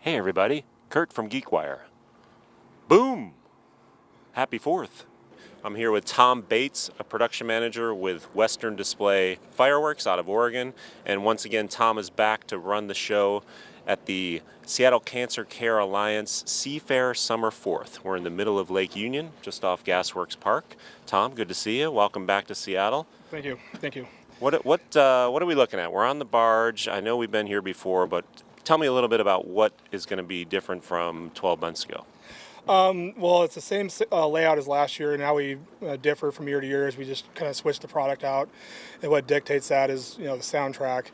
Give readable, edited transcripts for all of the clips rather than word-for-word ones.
Hey everybody, Kurt from GeekWire. Boom! Happy 4th. I'm here with Tom Bates, a production manager with Western Display Fireworks out of Oregon. And once again, Tom is back to run the show at the Seattle Cancer Care Alliance Seafair Summer 4th. We're in the middle of Lake Union, just off Gasworks Park. Tom, good to see you. Welcome back to Seattle. Thank you. Thank you. What are we looking at? We're on the barge. I know we've been here before, but tell me a little bit about what is going to be different from 12 months ago. Well, it's the same layout as last year. Now we differ from year to year as we just kind of switch the product out. And what dictates that is, the soundtrack.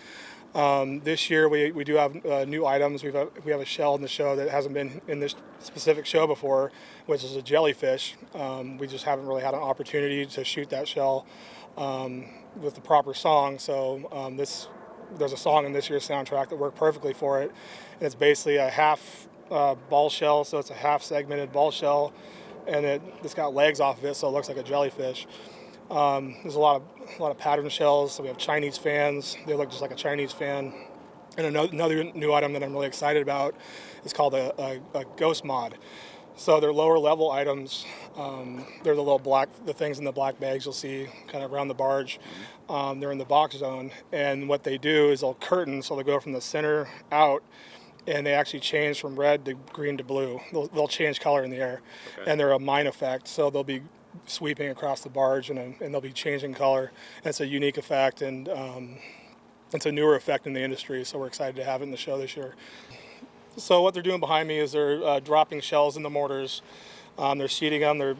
This year we do have new items. We have a shell in the show that hasn't been in this specific show before, which is a jellyfish. We just haven't really had an opportunity to shoot that shell with the proper song. So there's a song in this year's soundtrack that worked perfectly for it. And it's basically a half ball shell, so it's a half segmented ball shell, and it's got legs off of it, so it looks like a jellyfish. There's a lot of pattern shells. So we have Chinese fans. They look just like a Chinese fan. And another new item that I'm really excited about is called a ghost mod. So they're lower level items. They're the things in the black bags you'll see kind of around the barge. They're in the box zone, and what they do is they'll curtain, so they go from the center out, and they actually change from red to green to blue. They'll change color in the air, okay. And they're a mine effect, so they'll be sweeping across the barge, and they'll be changing color. And it's a unique effect, and it's a newer effect in the industry, so we're excited to have it in the show this year. So what they're doing behind me is they're dropping shells in the mortars. They're seating them. They're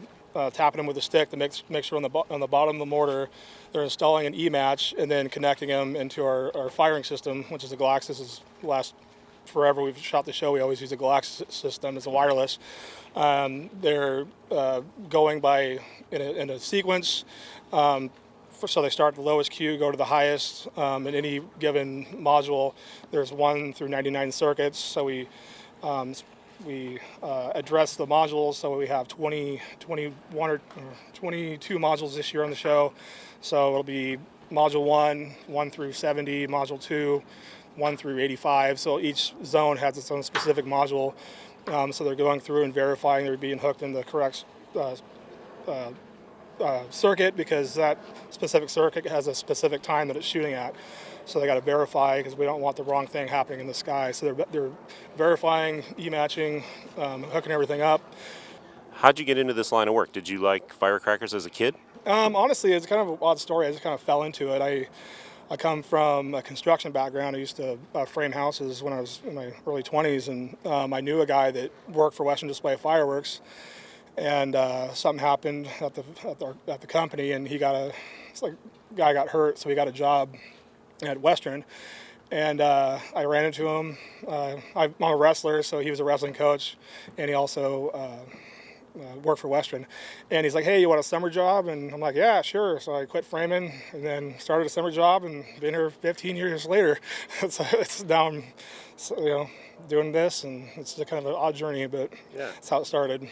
tapping them with a stick to make sure on the bottom of the mortar they're installing an E-match and then connecting them into our firing system, which is a Galaxis. Forever we've shot the show, we always use a Galaxis system as a wireless. They're going in a sequence. So they start at the lowest Q, go to the highest. In any given module, there's 1 through 99 circuits. So we address the modules. So we have 21 or 22 modules this year on the show. So it'll be module 1 through 70, module 2, 1 through 85. So each zone has its own specific module. So they're going through and verifying they're being hooked in the correct circuit, because that specific circuit has a specific time that it's shooting at. So they got to verify, because we don't want the wrong thing happening in the sky. So they're verifying, E-matching, hooking everything up. How'd you get into this line of work? Did you like firecrackers as a kid? Honestly, it's kind of an odd story. I just kind of fell into it. I come from a construction background. I used to frame houses when I was in my early 20s, and I knew a guy that worked for Western Display Fireworks, and something happened at the company, and guy got hurt, so he got a job at Western, and I ran into him. I'm a wrestler, so he was a wrestling coach, and he also worked for Western, and he's like, "Hey, you want a summer job?" And I'm like, "Yeah, sure." So I quit framing and then started a summer job, and been here 15 years later. So it's now I'm doing this, and it's kind of an odd journey, but yeah, that's how it started.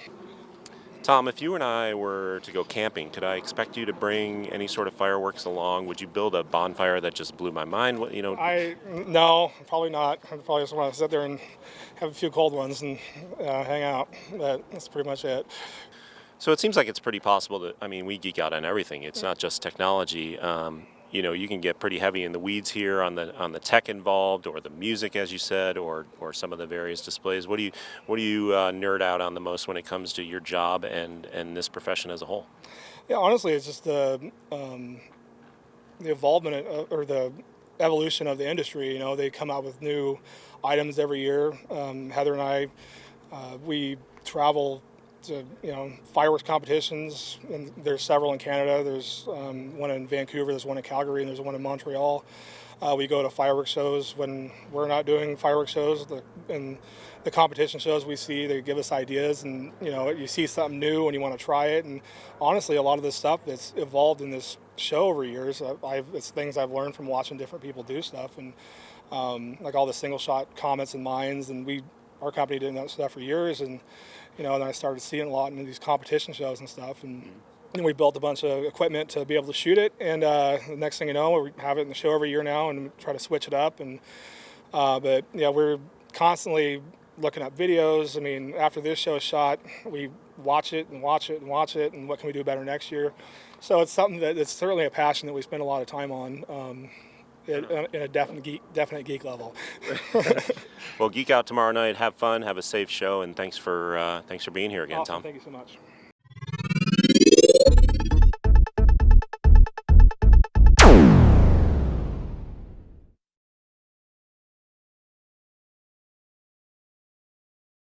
Tom, if you and I were to go camping, could I expect you to bring any sort of fireworks along? Would you build a bonfire that just blew my mind? No, probably not. I'd probably just want to sit there and have a few cold ones and hang out. That's pretty much it. So it seems like it's pretty possible we geek out on everything. It's not just technology. You can get pretty heavy in the weeds here on the tech involved, or the music, as you said, or some of the various displays. What do you nerd out on the most when it comes to your job and this profession as a whole? Yeah, honestly, it's just the involvement or the evolution of the industry. They come out with new items every year. Heather and I, we travel to fireworks competitions, and there's several in Canada. There's one in Vancouver, there's one in Calgary, and there's one in Montreal. We go to fireworks shows when we're not doing fireworks shows, and the competition shows we see, they give us ideas, and you see something new and you want to try it. And honestly, a lot of this stuff that's evolved in this show over years, it's things I've learned from watching different people do stuff, and like all the single shot comets and mines, and our company did that stuff for years, and and I started seeing a lot in these competition shows and stuff, and we built a bunch of equipment to be able to shoot it, and the next thing you know, we have it in the show every year now, and try to switch it up, and but yeah, we're constantly looking up videos. I mean, after this show is shot, we watch it and watch it and watch it, and what can we do better next year? So it's something it's certainly a passion that we spend a lot of time on. In a definite geek level. Well, geek out tomorrow night. Have fun. Have a safe show, and thanks for being here again, Awesome. Tom. Thank you so much.